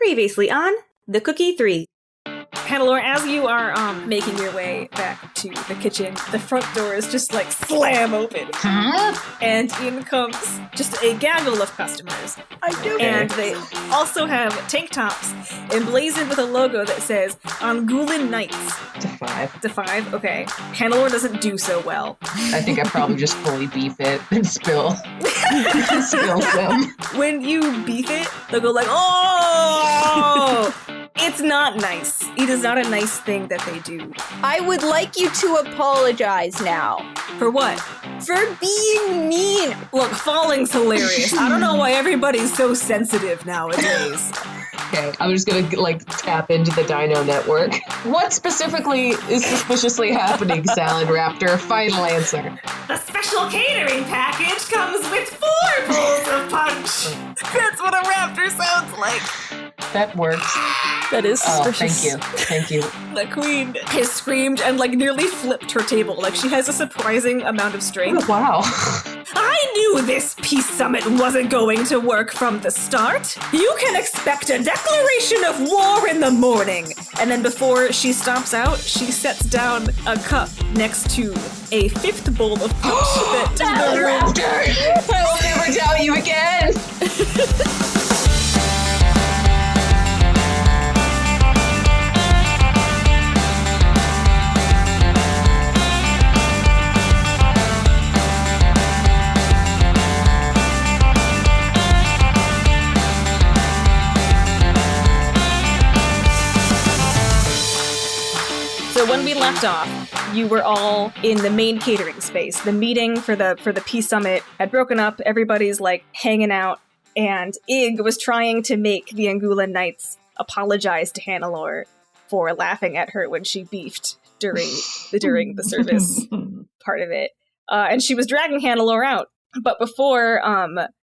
Previously on The Cookie 3. Hannelore, as you are making your way back to the kitchen, the front doors just slam open. And in comes just a gaggle of customers. And they also have tank tops emblazoned with a logo that says Angulan Knights. To 5. Okay. Hannelore doesn't do so well. I think I probably just fully beef it and spill some. When you beef it, they'll go oh! It's not nice. It is not a nice thing that they do. I would like you to apologize now. For what? For being mean. Look, falling's hilarious. I don't know why everybody's so sensitive nowadays. Okay, I'm just gonna tap into the Dino network. What specifically is suspiciously happening, Salad Raptor? Final answer. The special catering package comes with 4 bowls of punch. That's what a raptor sounds like. That works. That is suspicious. Thank you. The queen has screamed and nearly flipped her table. She has a surprising amount of strength. Oh, wow. I knew this peace summit wasn't going to work from the start. You can expect a declaration of war in the morning. And then before she stomps out, she sets down a cup next to a 5th bowl of punch. Salad Raptor! I will never doubt you again! So when we left off, you were all in the main catering space. The meeting for the Peace Summit had broken up. Everybody's hanging out, and Ig was trying to make the Angulan Knights apologize to Hannelore for laughing at her when she beefed during the service part of it. And she was dragging Hannelore out. But before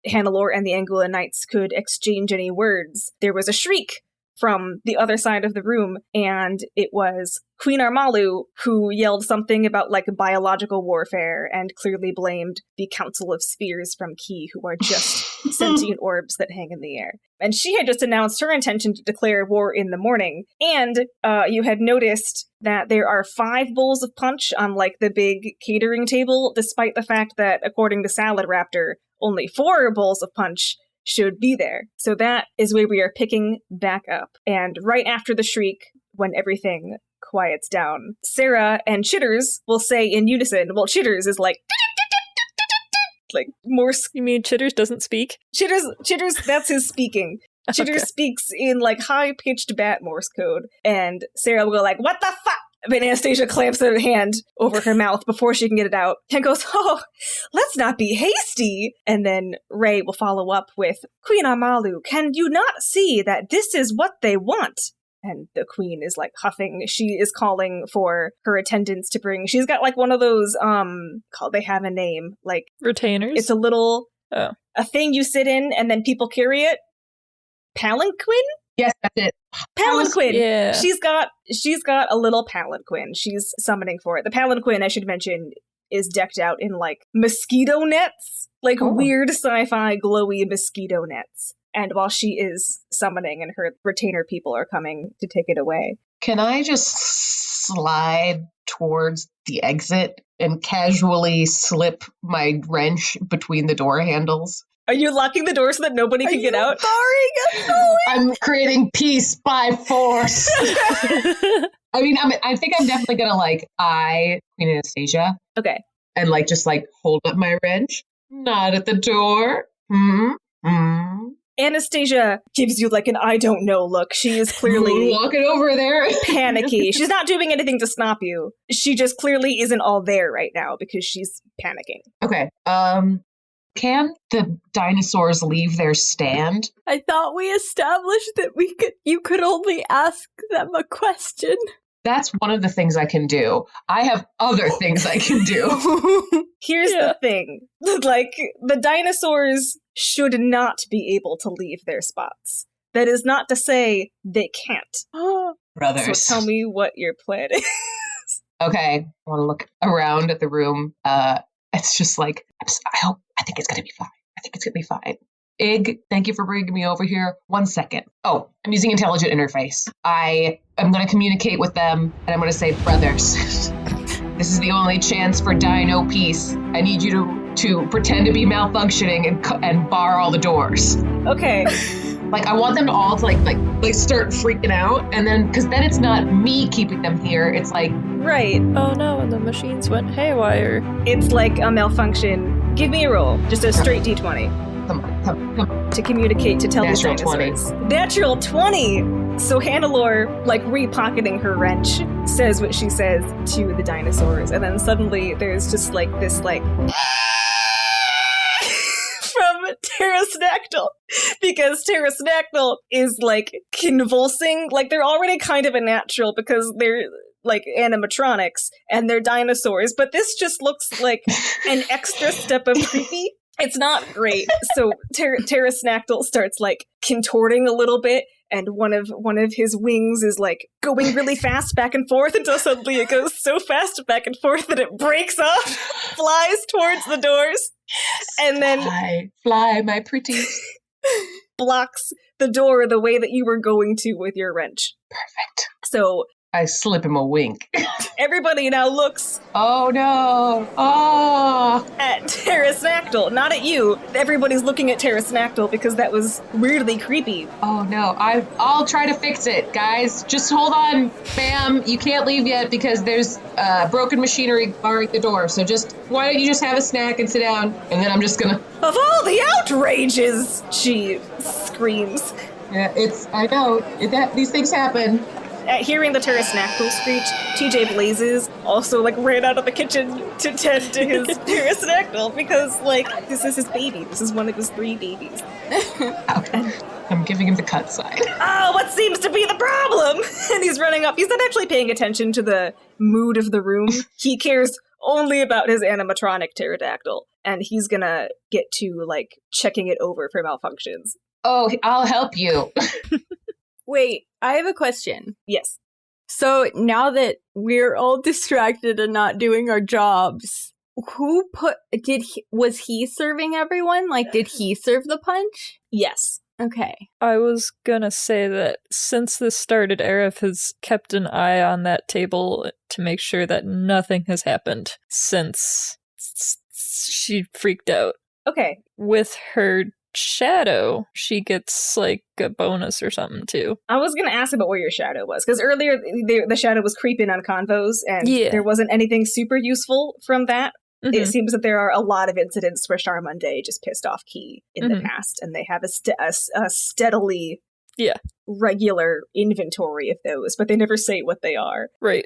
Hannelore and the Angulan Knights could exchange any words, there was a shriek from the other side of the room, and it was Queen Armalu who yelled something about biological warfare and clearly blamed the Council of Spheres from Key, who are just sentient orbs that hang in the air. And she had just announced her intention to declare war in the morning, and you had noticed that there are 5 bowls of punch on the big catering table, despite the fact that, according to Salad Raptor, only 4 bowls of punch should be there. So that is where we are picking back up. And right after the shriek, when everything quiets down, Sarah and Chitters will say in unison, well, Chitters is Morse. You mean Chitters doesn't speak? Chitters, that's his speaking. Chitters speaks in high-pitched bat Morse code. And Sarah will go what the fuck? But Anastasia clamps her hand over her mouth before she can get it out and goes, oh, let's not be hasty. And then Ray will follow up with, Queen Armalu, can you not see that this is what they want? And the queen is huffing. She is calling for her attendants to bring, she's got one of those, they have a name, retainers? It's a little, a thing you sit in and then people carry it. Palanquin? Yes, that's it. Palanquin. Yeah. She's got a little palanquin. She's summoning for it. The palanquin, I should mention, is decked out in mosquito nets, weird sci-fi glowy mosquito nets. And while she is summoning and her retainer people are coming to take it away. Can I just slide towards the exit and casually slip my wrench between the door handles? Are you locking the door so that nobody can get out? I'm creating peace by force. I think I'm definitely gonna eye Queen Anastasia. Okay. And just hold up my wrench. Not at the door. Anastasia gives you an I don't know look. She is clearly walking over there. panicky. She's not doing anything to stop you. She just clearly isn't all there right now because she's panicking. Okay. Can the dinosaurs leave their stand? I thought we established that you could only ask them a question. That's one of the things I can do. I have other things I can do. Here's the thing. The dinosaurs should not be able to leave their spots. That is not to say they can't. Brothers. So tell me what your plan is. Okay. I want to look around at the room. It's just I think it's going to be fine. Ig, thank you for bringing me over here. 1 second. Oh, I'm using intelligent interface. I am going to communicate with them, and I'm going to say, brothers, this is the only chance for dino peace. I need you to pretend to be malfunctioning and bar all the doors. Okay. Like, I want them to all to like start freaking out, and then, because then it's not me keeping them here. It's like, Right. Oh no, and the machines went haywire. It's like a malfunction. Give me a roll. Just a straight d20. come on. To communicate to tell Natural the dinosaurs. Natural 20! So Hannelore, like repocketing her wrench, says what she says to the dinosaurs, and then suddenly there's just like this like from Pterodactyl, because Pterodactyl is like convulsing. Like they're already kind of a natural because they're like animatronics and they're dinosaurs, but this just looks like an extra step of creepy. It's not great. So Pterodactyl starts like contorting a little bit, and one of his wings is like going really fast back and forth until suddenly it goes so fast back and forth that it breaks off, flies towards the doors, and then fly, my pretty, blocks the door the way that you were going to with your wrench. Perfect. So I slip him a wink. everybody now looks Oh no! Oh! at Pterodactyl, not at you. Everybody's looking at Pterodactyl because that was weirdly creepy. Oh no! I'll try to fix it, guys. Just hold on, Bam. You can't leave yet because there's broken machinery barring the door. So why don't you just have a snack and sit down, and then I'm just gonna. Of all the outrages, she screams. Yeah, I know these things happen. At hearing the Pterodactyl screech, TJ Blazes also like ran out of the kitchen to tend to his Pterodactyl because like this is his baby. This is one of his 3 babies. I'm giving him the cut side. Oh, what seems to be the problem? And he's running up. He's not actually paying attention to the mood of the room. He cares only about his animatronic Pterodactyl, and he's gonna get to like checking it over for malfunctions. Oh, I'll help you. Wait, I have a question. Yes. So now that we're all distracted and not doing our jobs, was he serving everyone? Like, did he serve the punch? Yes. Okay. I was gonna say that since this started, Aerith has kept an eye on that table to make sure that nothing has happened since she freaked out. Okay. With her shadow, she gets like a bonus or something too. I was going to ask about where your shadow was, because earlier the shadow was creeping on convos, and there wasn't anything super useful from that. Mm-hmm. It seems that there are a lot of incidents where Charmonde just pissed off Key in the past, and they have a steadily regular inventory of those, but they never say what they are. Right.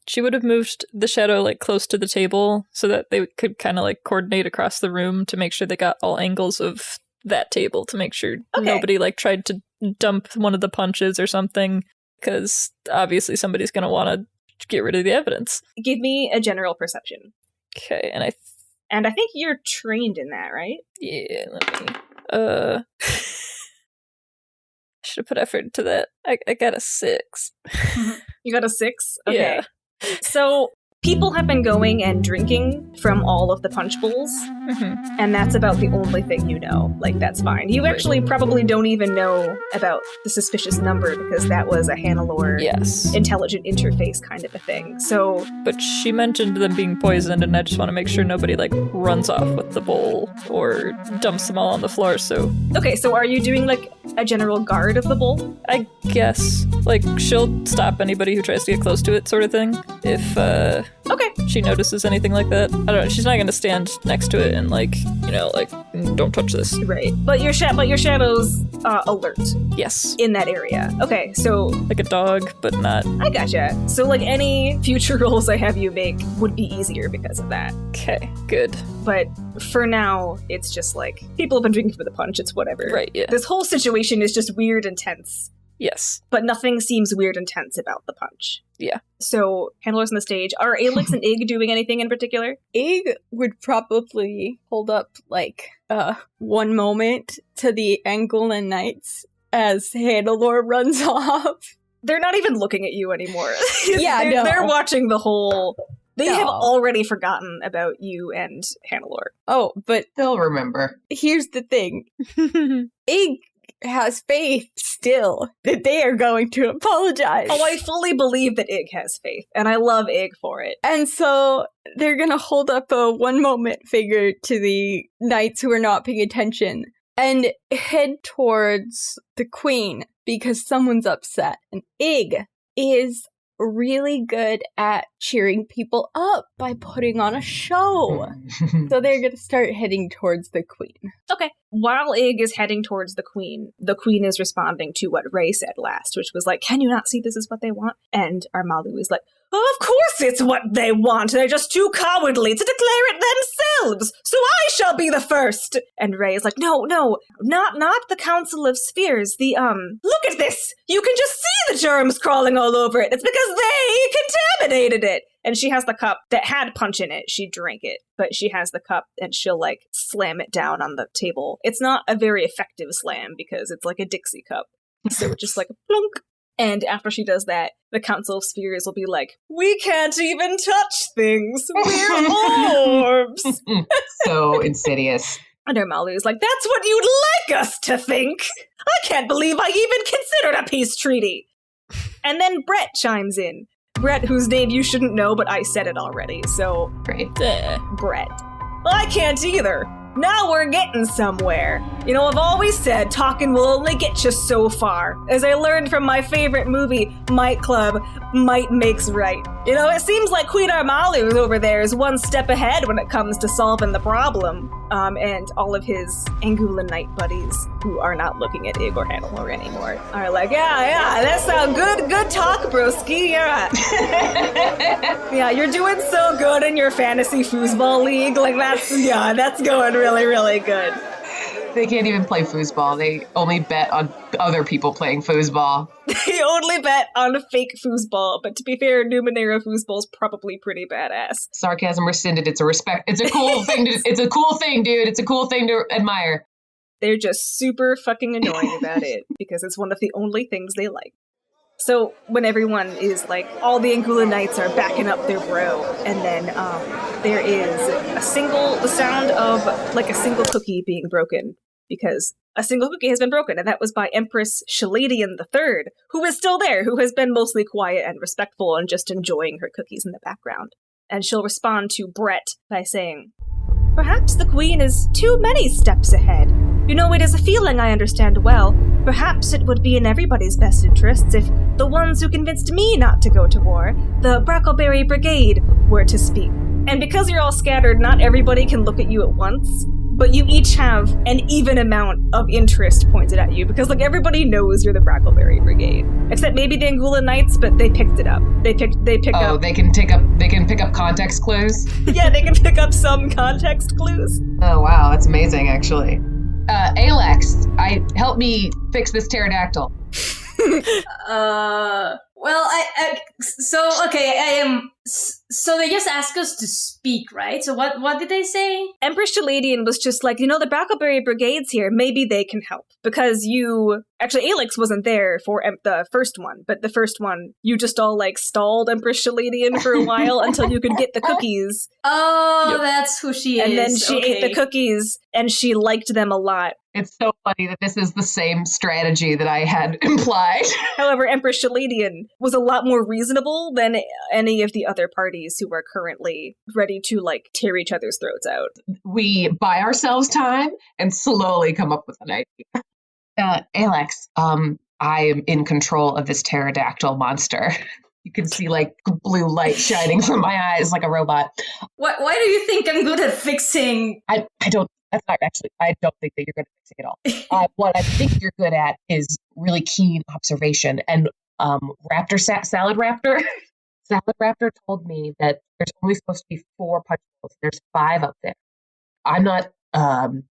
She would have moved the shadow like close to the table so that they could kind of like coordinate across the room to make sure they got all angles of that table to make sure nobody like tried to dump one of the punches or something, because obviously somebody's going to want to get rid of the evidence. Give me a general perception. Okay, and I think you're trained in that, right? Yeah, let me should have put effort into that. I got a 6. You got a 6? Okay. Yeah. So people have been going and drinking from all of the punch bowls, and that's about the only thing you know. Like, that's fine. You actually probably don't even know about the suspicious number because that was a Hannelore intelligent interface kind of a thing. So, but she mentioned them being poisoned, and I just want to make sure nobody like runs off with the bowl or dumps them all on the floor. So okay, so are you doing like a general guard of the bowl? I guess like she'll stop anybody who tries to get close to it, sort of thing. If she notices anything like that. I don't know. She's not going to stand next to it and like, like don't touch this. Right. But your shadow's alert. Yes. In that area. Okay, so like a dog, but not. I gotcha. So like any future rolls I have you make would be easier because of that. Okay, good. But for now, it's just like people have been drinking for the punch. It's whatever. Right. Yeah. This whole situation is just weird and tense. Yes. But nothing seems weird and tense about the punch. Yeah. So, Handler's on the stage. Are Alix and Ig doing anything in particular? Ig would probably hold up, like, one moment to the Angulan Knights as Hannelore runs off. They're not even looking at you anymore. Yeah, they're watching the whole They No. have already forgotten about you and Hannelore. Oh, but They'll remember. here's the thing. Ig has faith still that they are going to apologize. Oh, I fully believe that Ig has faith, and I love Ig for it. And so they're going to hold up a one moment figure to the knights who are not paying attention and head towards the queen because someone's upset. And Ig is really good at cheering people up by putting on a show. So they're going to start heading towards the queen. Okay. While Ig is heading towards the queen is responding to what Ray said last, which was like, can you not see this is what they want? And Armalu is like, oh, of course it's what they want. They're just too cowardly to declare it themselves. So I shall be the first. And Ray is like, no, not the Council of Spheres. Look at this. You can just see the germs crawling all over it. It's because they contaminated it. And she has the cup that had punch in it. She drank it, but she has the cup and she'll like slam it down on the table. It's not a very effective slam because it's like a Dixie cup. So it's just like a plunk. And after she does that, the Council of Spheres will be like, we can't even touch things. We're orbs. So insidious. And Armalu is like, that's what you'd like us to think. I can't believe I even considered a peace treaty. And then Brett chimes in. Brett, whose name you shouldn't know, but I said it already, so... Great. Brett. I can't either. Now we're getting somewhere. You know, I've always said talking will only get you so far. As I learned from my favorite movie, Might Club, might makes right. You know, it seems like Queen Armalu over there is one step ahead when it comes to solving the problem. And all of his Angulan Knight buddies, who are not looking at Ig or Hannelore anymore, are like, yeah, that sounds good. Good talk, broski. Yeah. Yeah, you're doing so good in your fantasy foosball league. Like, that's going really, really good. They can't even play foosball. They only bet on other people playing foosball. They only bet on fake foosball, but to be fair, Numenera foosball's probably pretty badass. Sarcasm rescinded. It's a cool thing. It's a cool thing, dude. It's a cool thing to admire. They're just super fucking annoying about it because it's one of the only things they like. So when everyone is like, all the Angulan Knights are backing up their bro, and then there is the sound of like a single cookie being broken, because a single cookie has been broken, and that was by Empress Shaladian III, who is still there, who has been mostly quiet and respectful and just enjoying her cookies in the background. And she'll respond to Brett by saying, perhaps the Queen is too many steps ahead. You know, it is a feeling I understand well. Perhaps it would be in everybody's best interests if the ones who convinced me not to go to war, the Brackleberry Brigade, were to speak. And because you're all scattered, not everybody can look at you at once, but you each have an even amount of interest pointed at you, because like everybody knows you're the Brackleberry Brigade. Except maybe the Angulan Knights, but they picked it up. They pick up. Oh, they can pick up context clues? Yeah, they can pick up some context clues. Oh wow, that's amazing actually. Alex, help me fix this pterodactyl. So they just asked us to speak, right? So what did they say? Empress Shaladian was just like, you know, the Brackleberry Brigade's here. Maybe they can help. Because actually, Alex wasn't there for the first one, but the first one, you just all, like, stalled Empress Shaladian for a while until you could get the cookies. Oh, yep. That's who she is. And then she ate the cookies, and she liked them a lot. It's so funny that this is the same strategy that I had implied. However, Empress Shaladian was a lot more reasonable than any of the other parties who are currently ready to, like, tear each other's throats out. We buy ourselves time and slowly come up with an idea. Alex, I am in control of this pterodactyl monster. You can see, like, blue light shining from my eyes like a robot. Why do you think I'm good at fixing? I don't think that you're good at fixing it all. What I think you're good at is really keen observation. And Salad Raptor told me that there's only supposed to be 4 punch bowls. There's 5 up there. I'm not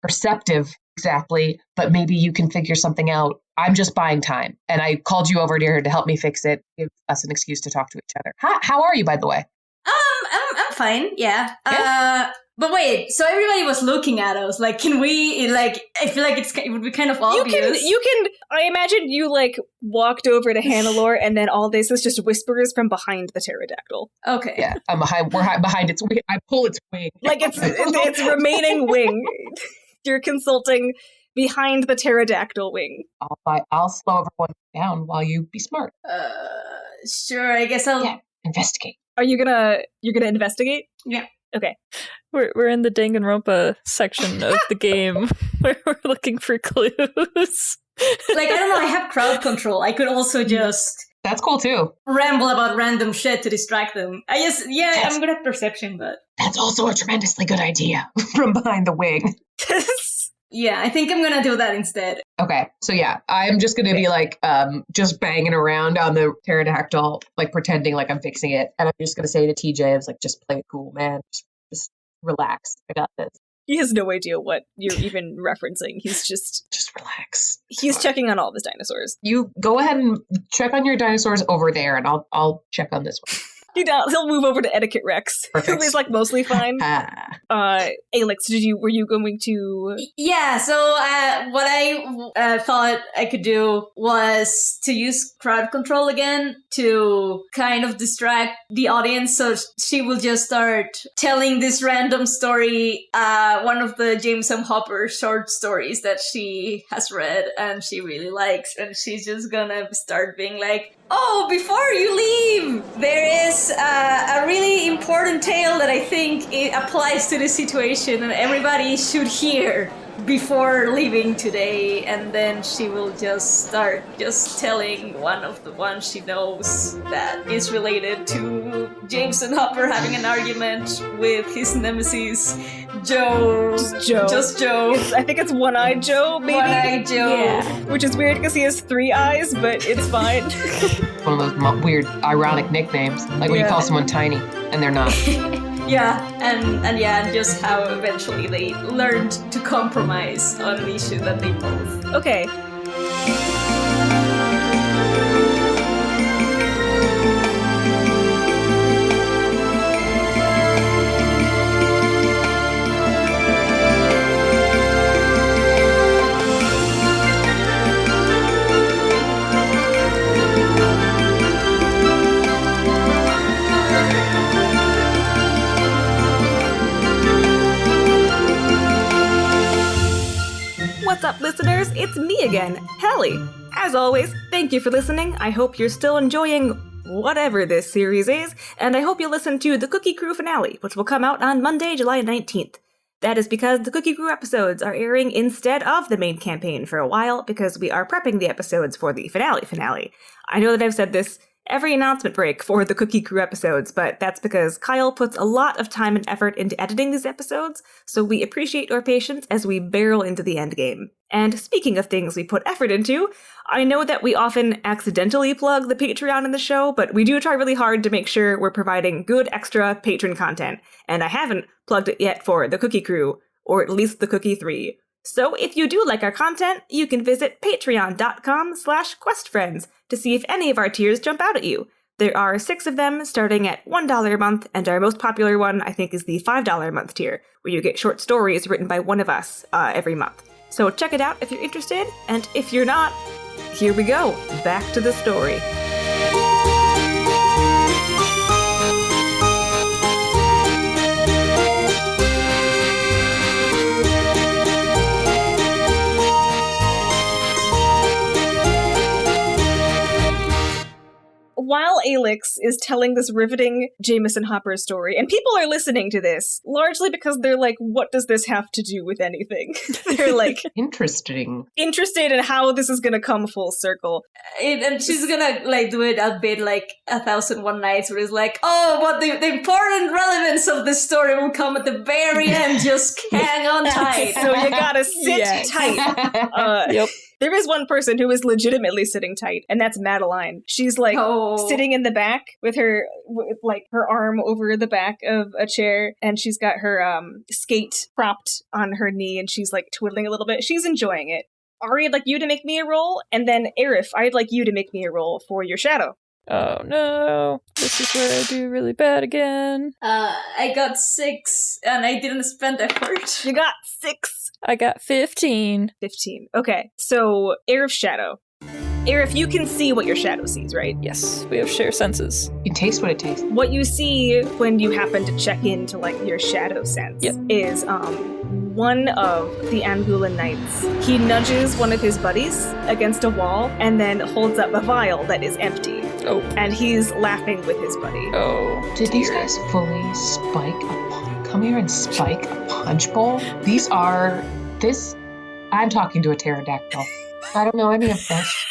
perceptive exactly, but maybe you can figure something out. I'm just buying time. And I called you over here to help me fix it, give us an excuse to talk to each other. How are you, by the way? I'm fine. Yeah. Yeah. But wait, so everybody was looking at us. Like, can we, like, I feel like it would be kind of obvious. You can, I imagine you, like, walked over to Hannelore, and then all this is just whispers from behind the pterodactyl. Okay. Yeah, I'm behind. We're behind its wing. I pull its wing. Like, it's remaining wing. You're consulting behind the pterodactyl wing. I'll slow everyone down while you be smart. Sure, I guess I'll... Yeah, investigate. Are you you're gonna investigate? Yeah. Okay. We're in the Danganronpa section of the game where we're looking for clues. Like, I don't know, I have crowd control. I could also just That's cool too. ramble about random shit to distract them. I'm good at perception, but... That's also a tremendously good idea from behind the wing. Yeah, I think I'm gonna do that instead. Okay, so yeah, I'm just gonna be like, just banging around on the pterodactyl, like pretending like I'm fixing it, and I'm just gonna say to TJ, I was like, just play it cool, man. Just relax. I got this. He has no idea what you're even referencing. He's just relax. He's checking on all of his dinosaurs. You go ahead and check on your dinosaurs over there, and I'll check on this one. He'll move over to Etiquette Rex, who is like mostly fine. Alex, were you going to? Yeah. So what I thought I could do was to use crowd control again to kind of distract the audience. So she will just start telling this random story, one of the James M. Hopper short stories that she has read and she really likes, and she's just gonna start being like, "Oh, before you leave, there is a really important tale that I think it applies to this situation and everybody should hear before leaving today." And then she will just start just telling one of the ones she knows that is related to Jameson Hopper having an argument with his nemesis, Joe. Just Joe. I think it's One-Eyed Joe, maybe? One-Eyed Joe. Yeah. Which is weird because he has 3 eyes, but it's fine. One of those weird, ironic nicknames. Like when you call someone tiny, and they're not. Yeah, and just how eventually they learned to compromise on an issue that they both... Okay. What's up, listeners? It's me again, Hallie. As always, thank you for listening. I hope you're still enjoying whatever this series is, and I hope you listen to the Cookie Crew finale, which will come out on Monday, July 19th. That is because the Cookie Crew episodes are airing instead of the main campaign for a while, because we are prepping the episodes for the finale. I know that I've said this every announcement break for the Cookie Crew episodes, but that's because Kyle puts a lot of time and effort into editing these episodes, so we appreciate your patience as we barrel into the endgame. And speaking of things we put effort into, I know that we often accidentally plug the Patreon in the show, but we do try really hard to make sure we're providing good extra patron content, and I haven't plugged it yet for the Cookie Crew, or at least the Cookie 3. So if you do like our content, you can visit patreon.com/questfriends to see if any of our tiers jump out at you. There are 6 of them, starting at $1 a month, and our most popular one, I think, is the $5 a month tier, where you get short stories written by one of us every month. So check it out if you're interested, and if you're not, here we go, back to the story. While Alex is telling this riveting Jameson Hopper story, and people are listening to this, largely because they're like, what does this have to do with anything? They're like... interested in how this is gonna come full circle. And she's gonna like do it a bit like 1001 Nights, where it's like, oh, but the important relevance of the story will come at the very end, just hang on tight. So you gotta sit tight. Yep. There is one person who is legitimately sitting tight, and that's Madeline. She's like sitting in the back with her arm over the back of a chair, and she's got her skate propped on her knee, and she's like twiddling a little bit. She's enjoying it. Ari, I'd like you to make me a roll, and then Arif, I'd like you to make me a roll for your shadow. Oh no, this is where I do really bad again. I got 6, and I didn't spend effort. You got 6. I got 15. 15. Okay, so Arif's shadow. Arif, you can see what your shadow sees, right? Yes, we have share senses. You taste what it tastes. What you see when you happen to check into like your shadow sense is one of the Angulan knights. He nudges one of his buddies against a wall and then holds up a vial that is empty. Oh. And he's laughing with his buddy. Oh. Did these guys fully come here and spike a punch bowl? I'm talking to a pterodactyl. I don't know any of this.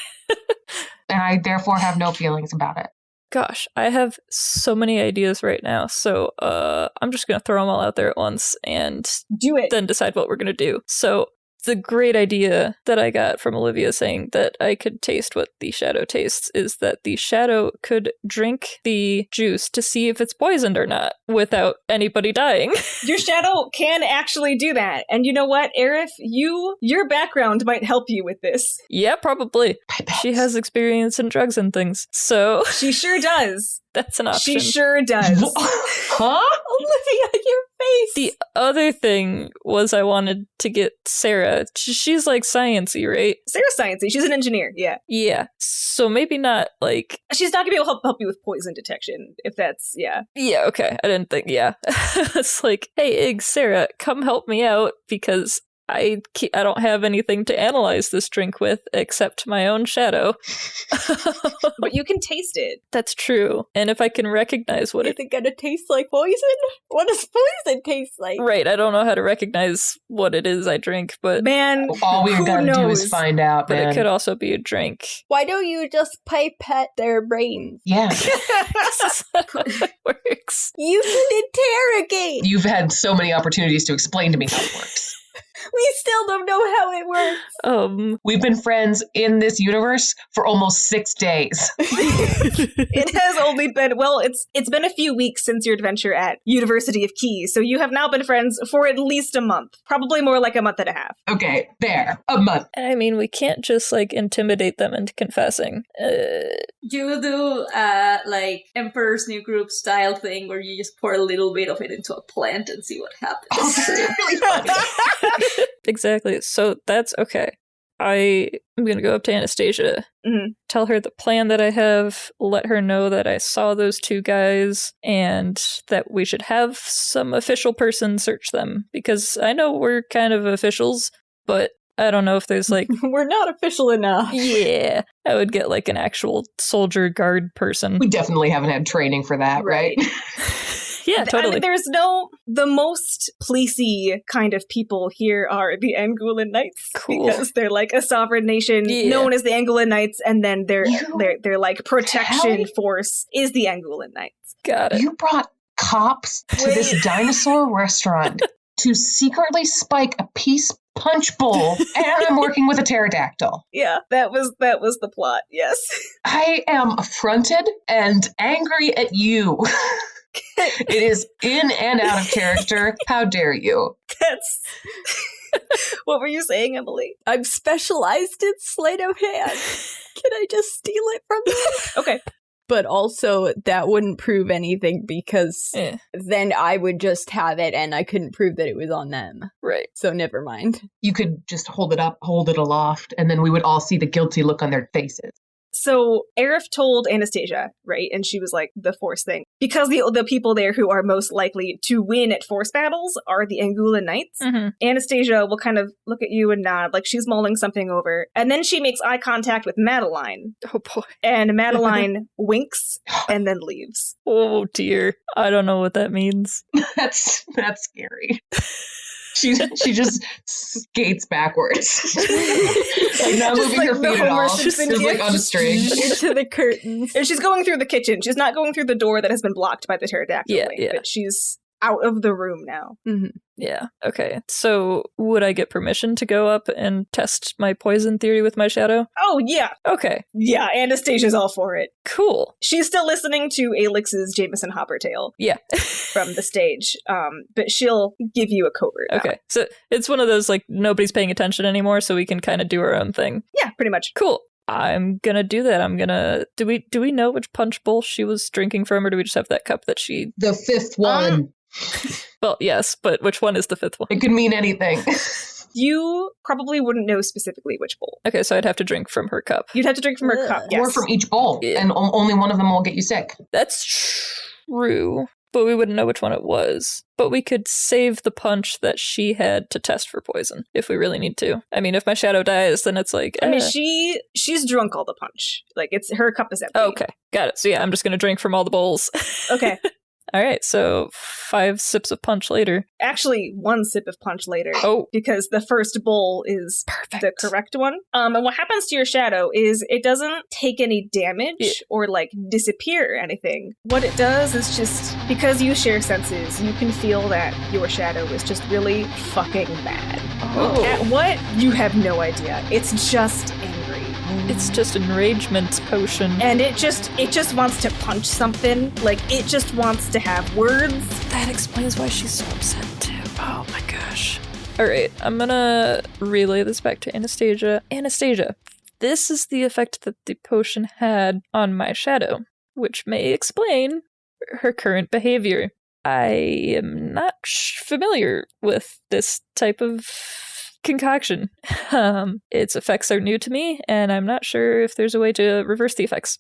And I therefore have no feelings about it. Gosh, I have so many ideas right now, so I'm just going to throw them all out there at once and do it. Then decide what we're going to do. So the great idea that I got from Olivia saying that I could taste what the shadow tastes is that the shadow could drink the juice to see if it's poisoned or not without anybody dying. Your shadow can actually do that. And you know what, Arif? Your background might help you with this. Yeah, probably. She has experience in drugs and things, so... She sure does. That's an option. She sure does. Huh? Olivia, your face! The other thing was I wanted to get Sarah. She's like sciencey, right? Sarah's sciencey. She's an engineer, yeah. Yeah. So maybe not like... She's not going to be able to help you with poison detection, if that's, yeah. Yeah, okay. I didn't think, yeah. It's like, hey, Iggs, Sarah, come help me out because... I don't have anything to analyze this drink with except my own shadow. But you can taste it. That's true. And if I can recognize what Is it gonna taste like poison? What does poison taste like? Right, I don't know how to recognize what it is I drink, but... Man, all we've who got to knows? do is find out, But man. it could also be a drink. Why don't you just pipette their brains? Yeah. This is how it works. You can interrogate! You've had so many opportunities to explain to me how it works. We still don't know how it works. We've been friends in this universe for almost 6 days. It has only been, well, it's been a few weeks since your adventure at University of Keys, so you have now been friends for at least a month. Probably more like a month and a half. Okay, there. A month. I mean, we can't just, like, intimidate them into confessing. You will do, like, Emperor's New Group style thing where you just pour a little bit of it into a plant and see what happens. Really funny. Exactly. So that's okay. I am going to go up to Anastasia, tell her the plan that I have, let her know that I saw those 2 guys, and that we should have some official person search them. Because I know we're kind of officials, but I don't know if there's like... We're not official enough. Yeah. I would get like an actual soldier guard person. We definitely haven't had training for that, right? Yeah, totally. I mean, the most policey kind of people here are the Angulan Knights. Cool. Because they're like a sovereign nation known as the Angulan Knights, and then their like protection force is the Angulan Knights. Got it. You brought cops to this dinosaur restaurant to secretly spike a peace punch bowl, and I'm working with a pterodactyl. Yeah, that was the plot, yes. I am affronted and angry at you. It is in and out of character. How dare you? That's... What were you saying, Emily? I'm specialized in sleight of hand. Can I just steal it from you? Okay. But also, that wouldn't prove anything because then I would just have it and I couldn't prove that it was on them. Right. So never mind. You could just hold it up, hold it aloft, and then we would all see the guilty look on their faces. So Arif told Anastasia, right? And she was like, the force thing. Because the people there who are most likely to win at force battles are the Angulan Knights. Mm-hmm. Anastasia will kind of look at you and nod, like she's mulling something over. And then she makes eye contact with Madeline. Oh, boy. And Madeline winks and then leaves. Oh, dear. I don't know what that means. That's scary. She just skates backwards. Like not Just moving like her the feet at Homer all. Simpson Just like gif. on a string. Into the curtains. And she's going through the kitchen. She's not going through the door that has been blocked by the pterodactyl Yeah, wing, yeah. but she's out of the room now. Mm-hmm. Yeah, okay. So would I get permission to go up and test my poison theory with my shadow? Oh, yeah. Okay, Yeah, Anastasia's all for it. cool. She's still listening to Alix's Jameson Hopper tale Yeah. from the stage, but she'll give you a covert. Okay, so it's one of those, like, nobody's paying attention anymore, so we can kind of do our own thing. Yeah, pretty much. Cool. I'm gonna do that. Do we know which punch bowl she was drinking from, or do we just have that cup that she... The fifth one. Well, yes, but which one is the fifth one? It could mean anything. You probably wouldn't know specifically which bowl. Okay, so I'd have to drink from her cup. You'd have to drink from her cup, yes. Or from each bowl, Yeah. and only one of them will get you sick. That's true, but we wouldn't know which one it was. But we could save the punch that she had to test for poison if we really need to. I mean, if my shadow dies, then it's like... I mean, she's drunk all the punch. Like, it's her cup is empty. Okay, got it. So yeah, I'm just gonna drink from all the bowls. Okay. All right, so 5 sips of punch later. Actually, 1 sip of punch later. Oh. Because the first bowl is Perfect. the correct one. And what happens to your shadow is it doesn't take any damage or, like, disappear or anything. What it does is just, because you share senses, you can feel that your shadow is just really fucking mad. Oh. At what? You have no idea. It's just angry. It's just enragement potion. And it just wants to punch something. Like, it just wants to have words. That explains why she's so upset too. Oh my gosh. Alright, I'm gonna relay this back to Anastasia. Anastasia, this is the effect that the potion had on my shadow, which may explain her current behavior. I am not familiar with this type of concoction. Its effects are new to me, and I'm not sure if there's a way to reverse the effects.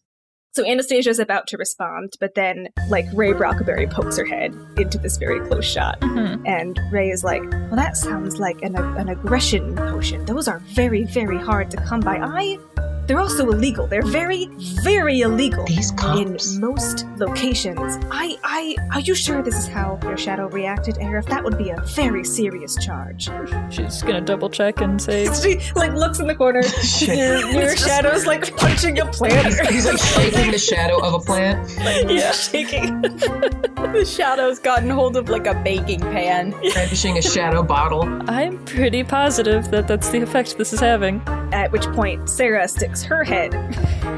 So Anastasia's about to respond, but then, like, Ray Brockaberry pokes her head into this very close shot. Mm-hmm. And Ray is like, well, that sounds like an aggression potion. Those are very, very hard to come by. They're also illegal. They're very, very illegal. These cops. In most locations. Are you sure this is how your shadow reacted, Aerith? That would be a very serious charge. She's gonna double check and say, She, like, looks in the corner. Your shadow's, like, punching a plant. He's like shaking the shadow of a plant. yeah. Shaking. The shadow's gotten hold of like a baking pan. Brandishing a shadow bottle. I'm pretty positive that that's the effect this is having. At which point, Sarah sticks her head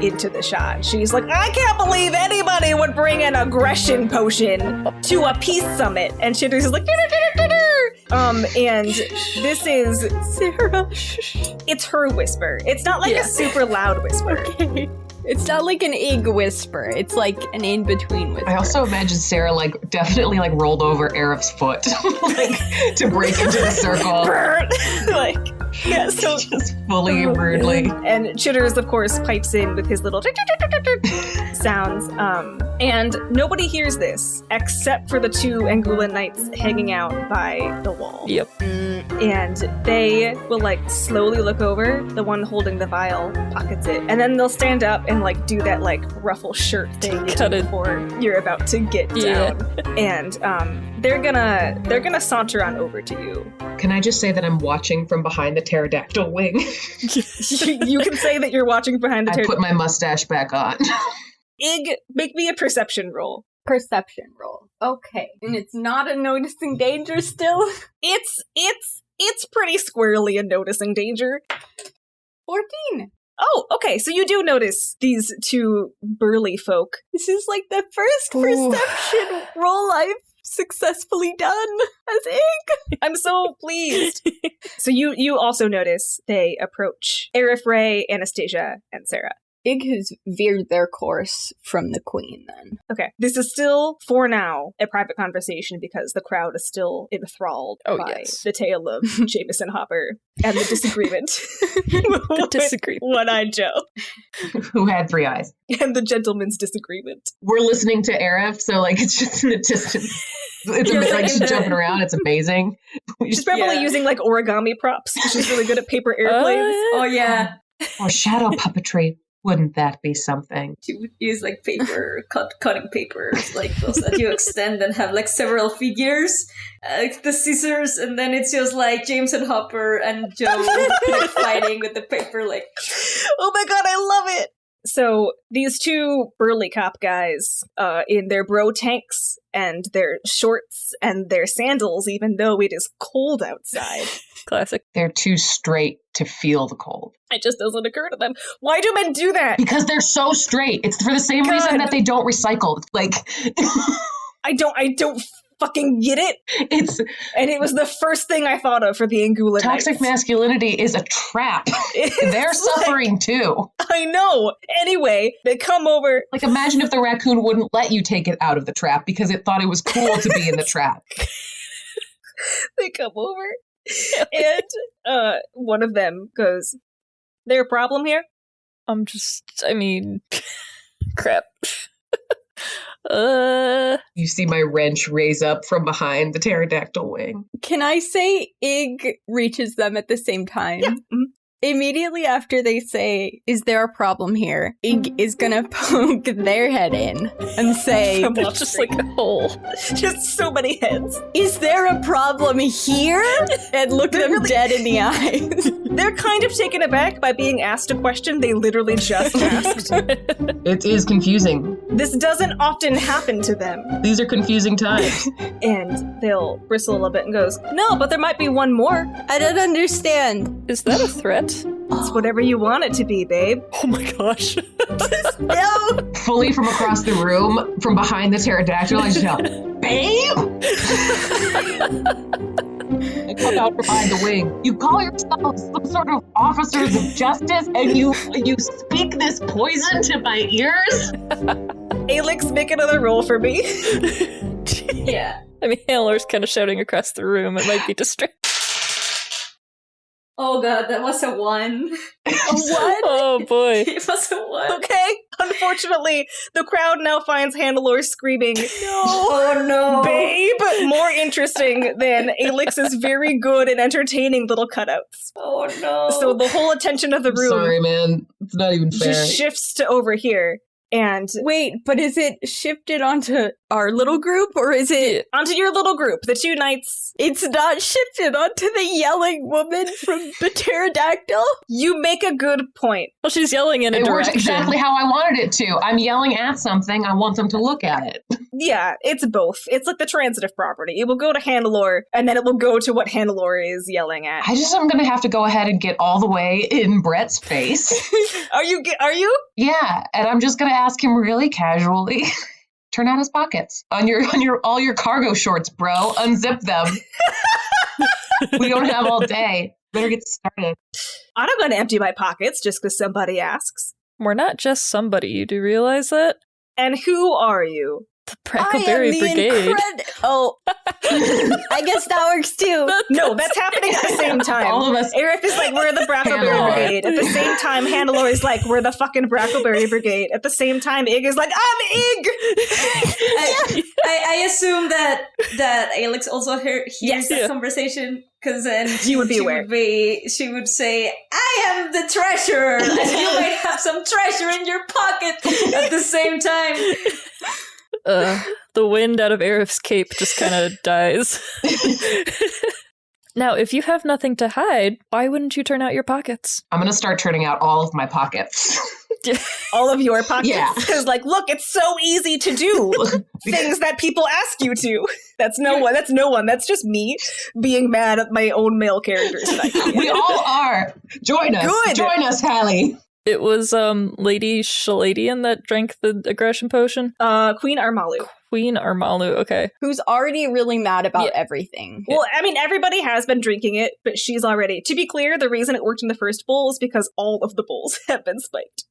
into the shot. She's like, I can't believe anybody would bring an aggression potion to a peace summit. And Shitter's is like, and this is Sarah. it's her whisper. It's not like a super loud whisper. Okay. It's not like an egg whisper. It's like an in-between whisper. I also imagine Sarah like definitely like rolled over Arif's foot like to break into the circle. Like, yeah, so Just fully rudely. and Chitters, of course, pipes in with his little sounds. And nobody hears this except for the 2 Angulan knights hanging out by the wall. Yep. And they will like slowly look over. The one holding the vial pockets it, and then they'll stand up and like do that like ruffle shirt thing you Cut do it. before you're about to get Yeah. down. And they're gonna saunter on over to you. Can I just say that I'm watching from behind the pterodactyl wing? You can say that you're watching behind the I put my mustache back on. Ig, make me a perception roll. Perception roll. Okay. And it's not a noticing danger still? It's pretty squarely a noticing danger. 14. Oh, okay, so you do notice these 2 burly folk. This is like the first Ooh. perception roll I've successfully done as Ig. I'm so pleased. So you also notice they approach Aerith, Ray, Anastasia, and Sarah. Ig has veered their course from the queen then. Okay, this is still, for now, a private conversation because the crowd is still enthralled by yes. the tale of Jameson Hopper and the disagreement. The disagreement. One-eyed Joe. Who had 3 eyes. And the gentleman's disagreement. We're listening to Arif, so like it's just in the distance. It's like she's jumping around. It's amazing. She's probably using like origami props. She's really good at paper airplanes. Oh yeah. Or shadow puppetry. Wouldn't that be something? She would use like paper, cutting papers, like those that you extend and have like several figures, the scissors, and then it's just like James and Hopper and Joe like fighting with the paper, like. Oh my god, I love it! So these 2 burly cop guys, in their bro tanks and their shorts and their sandals, even though it is cold outside. Classic. They're too straight to feel the cold. It just doesn't occur to them. Why do men do that? Because they're so straight. It's for the same reason that they don't recycle. Like I don't fucking get it? And it was the first thing I thought of for the Angulan Toxic Knights. masculinity is a trap. They're suffering too. I know. Anyway, they come over. Like, imagine if the raccoon wouldn't let you take it out of the trap because it thought it was cool to be in the trap. They come over, and one of them goes, "There a problem here?" Crap. You see my wrench raise up from behind the pterodactyl wing. Can I say Ig reaches them at the same time? Yeah. Mm-hmm. Immediately after they say, "Is there a problem here?" Ig is gonna poke their head in and say, It's just like a hole. Just so many heads. "Is there a problem here?" And look them dead in the eyes. They're kind of taken aback by being asked a question they literally just asked. It is confusing. This doesn't often happen to them. These are confusing times. And they'll bristle a little bit and goes, "No, but there might be one more." I don't understand. Is that a threat? It's whatever you want it to be, babe. Oh my gosh. No! Fully from across the room, from behind the pterodactyl, I just yell, "Babe!" I come out from behind the wing. You call yourselves some sort of officers of justice, and you speak this poison to my ears? Alex, make another roll for me. Yeah. Handler's kind of shouting across the room. It might be distracting. Oh god, that was a 1. What? Oh boy. It was a 1. Okay. Unfortunately, the crowd now finds Hannelore screaming, "No, Oh no. babe!" more interesting than Alex's very good and entertaining little cutouts. Oh no. So the whole attention of the room Sorry, man. It's not even fair. just shifts to over here. And Wait, but is it shifted onto our little group, or is it... onto your little group, the two knights. It's not shifted onto the yelling woman from the pterodactyl? You make a good point. Well, she's yelling in a It works direction. exactly how I wanted it to. I'm yelling at something. I want them to look at it. Yeah, it's both. It's like the transitive property. It will go to Hannelore, and then it will go to what Hannelore is yelling at. I'm going to have to go ahead and get all the way in Brett's face. Are you? Yeah, and I'm just going to ask him really casually. Turn out his pockets on all your cargo shorts, bro. Unzip them. We don't have all day. Better get started. I'm not going to empty my pockets just because somebody asks. We're not just somebody, you do realize that? And who are you? The Brackleberry Brigade. Oh, I guess that works too. No, that's happening at the same time. All of us. Arif is like, "We're the Brackleberry Hannelore. Brigade." At the same time, Hannelore is like, "We're the fucking Brackleberry Brigade." At the same time, Ig is like, "I'm Ig!" I assume that Alex also hears Yes. that Yeah. conversation, because then You would be aware. She would say, "I am the treasure, and you might have some treasure in your pocket at the same time." The wind out of Arif's cape just kind of dies. Now, if you have nothing to hide, why wouldn't you turn out your pockets? I'm going to start turning out all of my pockets. All of your pockets. Yeah. Because, like, look, it's so easy to do things that people ask you to. That's no one. That's no one. That's just me being mad at my own male characters. That I can't. We all are. Join us. Good. Join us, Hallie. It was Lady Shaladian that drank the aggression potion? Queen Armalu. Queen Armalu, okay. Who's already really mad about Yeah. everything. Well, I mean, everybody has been drinking it, but she's already. To be clear, the reason it worked in the first bowl is because all of the bowls have been spiked.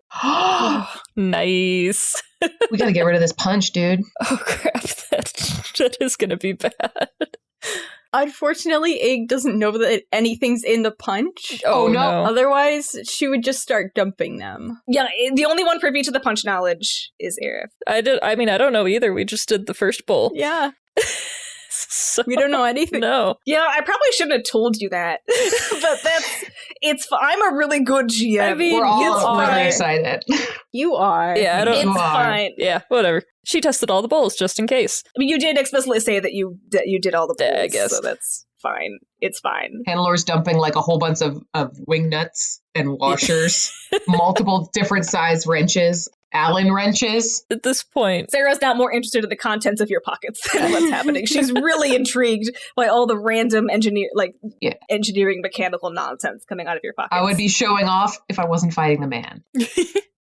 Nice. We got to get rid of this punch, dude. Oh crap, that is gonna be bad. Unfortunately, Ig doesn't know that anything's in the punch. Oh no. Otherwise, she would just start dumping them. Yeah, the only one privy to the punch knowledge is Arif. I don't know either. We just did the first bowl. Yeah, So, we don't know anything. no. Yeah, I probably shouldn't have told you that, but I'm a really good GM. I mean, We're all it's really fine. excited. You are. Yeah, I don't. It's You are. fine. Yeah, whatever. She tested all the bowls just in case. I mean, you did explicitly say that you did all the bowls, Yeah, I guess. so that's fine. It's fine. Hannelor's dumping like a whole bunch of wing nuts and washers, multiple different size wrenches, Allen wrenches. At this point, Sarah's not more interested in the contents of your pockets than what's happening. She's really intrigued by all the random engineering mechanical nonsense coming out of your pockets. I would be showing off if I wasn't fighting the man.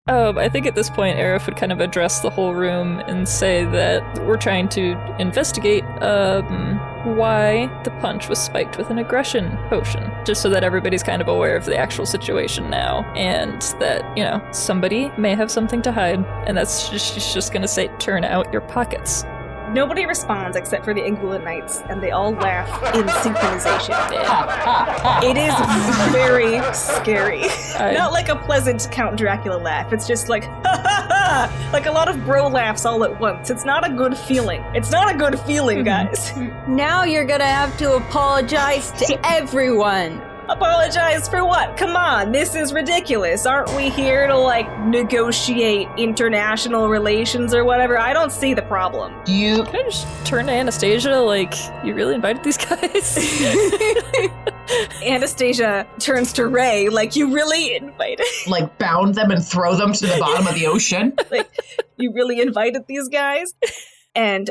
I think at this point, Aerith would kind of address the whole room and say that we're trying to investigate why the punch was spiked with an aggression potion, just so that everybody's kind of aware of the actual situation now, and that, somebody may have something to hide, and she's just gonna say, turn out your pockets. Nobody responds except for the Angulan Knights, and they all laugh in synchronization. It is very scary. Not like a pleasant Count Dracula laugh. It's just like, ha ha ha! Like a lot of bro laughs all at once. It's not a good feeling. It's not a good feeling, guys. Now you're gonna have to apologize to everyone. Apologize for what? Come on, this is ridiculous. Aren't we here to, negotiate international relations or whatever? I don't see the problem. Can I just turn to Anastasia, you really invited these guys? Anastasia turns to Ray, you really invited? Bound them and throw them to the bottom of the ocean? You really invited these guys? And,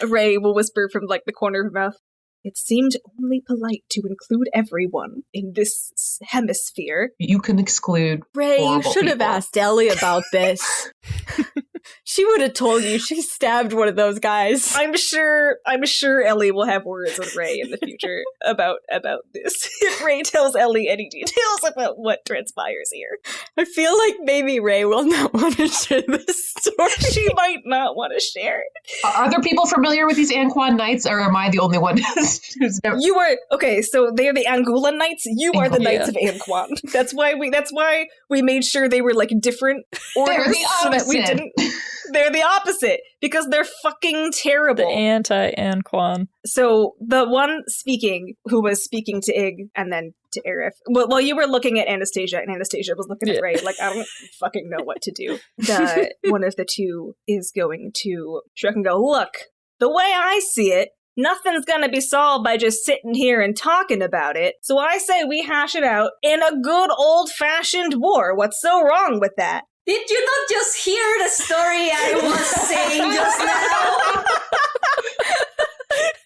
Ray will whisper from, the corner of her mouth, it seemed only polite to include everyone in this hemisphere. You can exclude Ray, you should have people. asked Ellie about this. She would have told you she stabbed one of those guys. I'm sure Ellie will have words with Ray in the future about this. If Ray tells Ellie any details about what transpires here. I feel like maybe Ray will not want to share this story. She might not want to share it. Are there people familiar with these Anquan Knights, or am I the only one who's never... You are okay, so they're the Angulan Knights, you are the Knights of Anquan. That's why we made sure they were different orders. They're the so that we opposite. didn't. They're the opposite because they're fucking terrible. The anti-Anquan. So the one speaking, who was speaking to Ig and then to Aerith, well, you were looking at Anastasia and Anastasia was looking at Ray, I don't fucking know what to do. One of the two is going to shrug and go, look, the way I see it, nothing's gonna be solved by just sitting here and talking about it. So I say we hash it out in a good old-fashioned war. What's so wrong with that? Did you not just hear the story I was saying just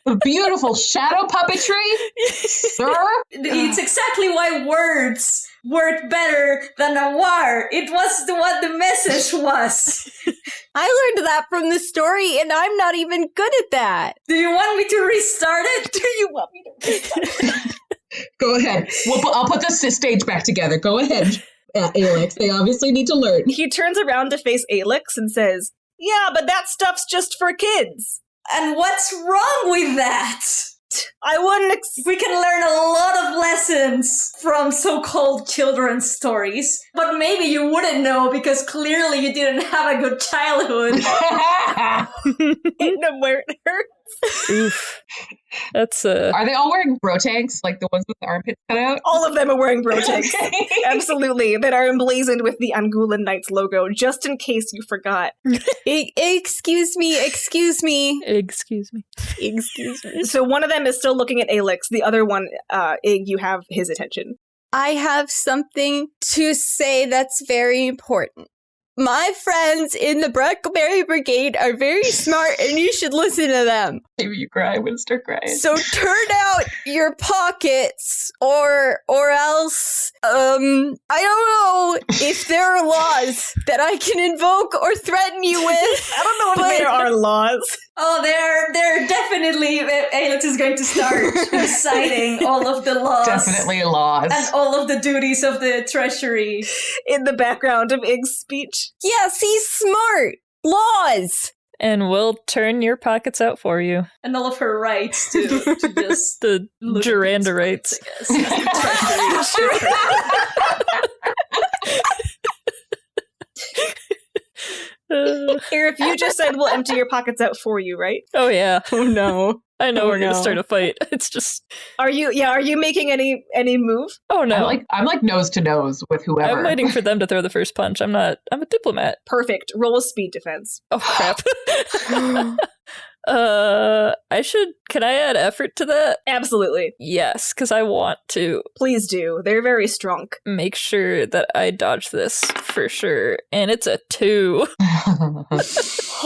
now? Beautiful shadow puppetry, sir. It's exactly why words work better than a war. It was what the message was. I learned that from the story, and I'm not even good at that. Do you want me to restart it? Do you want me to restart it? Go ahead. I'll put the stage back together. Go ahead. Alex, they obviously need to learn. He turns around to face Alex and says, yeah, but that stuff's just for kids. And what's wrong with that? I wouldn't We can learn a lot of lessons from so-called children's stories, but maybe you wouldn't know because clearly you didn't have a good childhood. Ain't no where it hurts. Oof. That's Are they all wearing bro tanks, like the ones with the armpits cut out? All of them are wearing bro tanks. Absolutely. That are emblazoned with the Angulan Knights logo, just in case you forgot. Excuse me. Excuse me. So one of them is still looking at Alex. The other one, Ig, you have his attention. I have something to say that's very important. My friends in the Blackberry Brigade are very smart and you should listen to them. Maybe you cry when start crying. So turn out your pockets or else, I don't know if there are laws that I can invoke or threaten you with. I don't know if there are laws. Oh, they're definitely... Alex is going to start reciting all of the laws. Definitely laws. And all of the duties of the treasury. In the background of Ig's speech. Yes, he's smart. Laws. And we'll turn your pockets out for you. And all of her rights to just... The Duranda rights. I guess. Treasury. If you just said we'll empty your pockets out for you, right? Oh yeah. Oh no. I know Oh, we're gonna no. start a fight. It's just Are you making any move? oh no. I'm like nose to nose with whoever. I'm waiting for them to throw the first punch. I'm a diplomat. Perfect. Roll a speed defense. Oh crap. Can I add effort to that? Absolutely. Yes, because I want to Please do. They're very strong. make sure that I dodge this for sure. And it's a 2.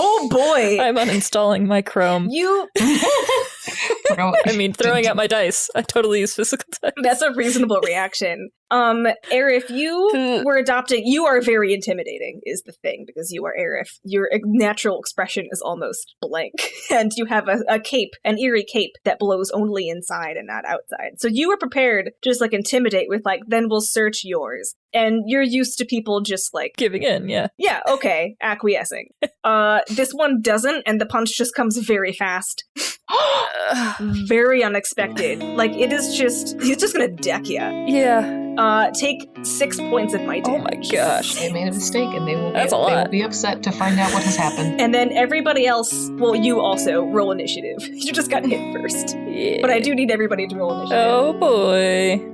Oh boy. I'm uninstalling my Chrome. You I mean, throwing out my dice. I totally use physical dice. That's a reasonable reaction. Aerith, you were adopting. You are very intimidating, is the thing, because you are Aerith. Your natural expression is almost blank, and you have a cape, an eerie cape that blows only inside and not outside. So you were prepared to just like intimidate with like, then we'll search yours. And you're used to people just like giving in, yeah. Yeah, okay, acquiescing. This one doesn't, and the punch just comes very fast. Very unexpected. Like, it is just, he's just gonna deck you. Yeah. Take 6 points of my damage. Oh my gosh. They made a mistake, and they will That's a lot. They will be upset to find out what has happened. And then everybody else, well, you also roll initiative. You just got hit first. Yeah. But I do need everybody to roll initiative. Oh boy.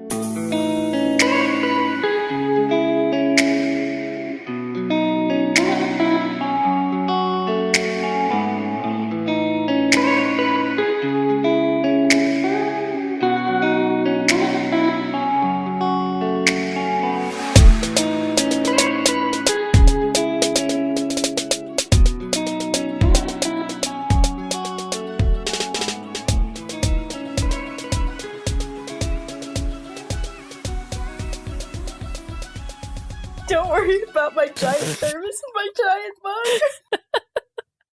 Don't worry about my giant thermos and my giant mug.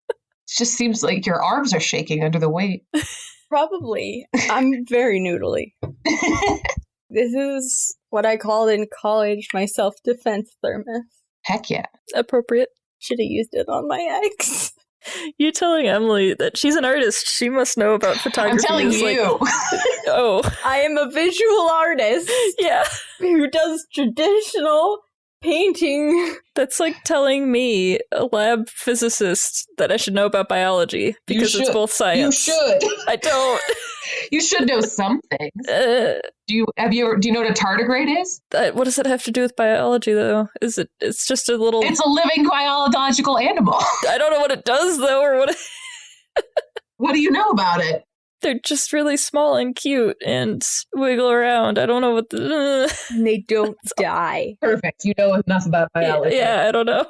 It just seems like your arms are shaking under the weight. Probably. I'm very noodly. This is what I called in college my self-defense thermos. Heck yeah. Appropriate. Should have used it on my ex. You telling Emily that she's an artist, she must know about photography. I'm telling is, like, you. oh. I am a visual artist Yeah. who does traditional painting. That's like telling me, a lab physicist, that I should know about biology because it's both science. You should. I don't. You should know some things. Do you know what a tardigrade is? What does it have to do with biology, though? It's just a little. It's a living biological animal. I don't know what it does, though, or what. What do you know about it? They're just really small and cute and wiggle around. I don't know what And they don't die. Perfect. You know enough about biology. Yeah, I don't know.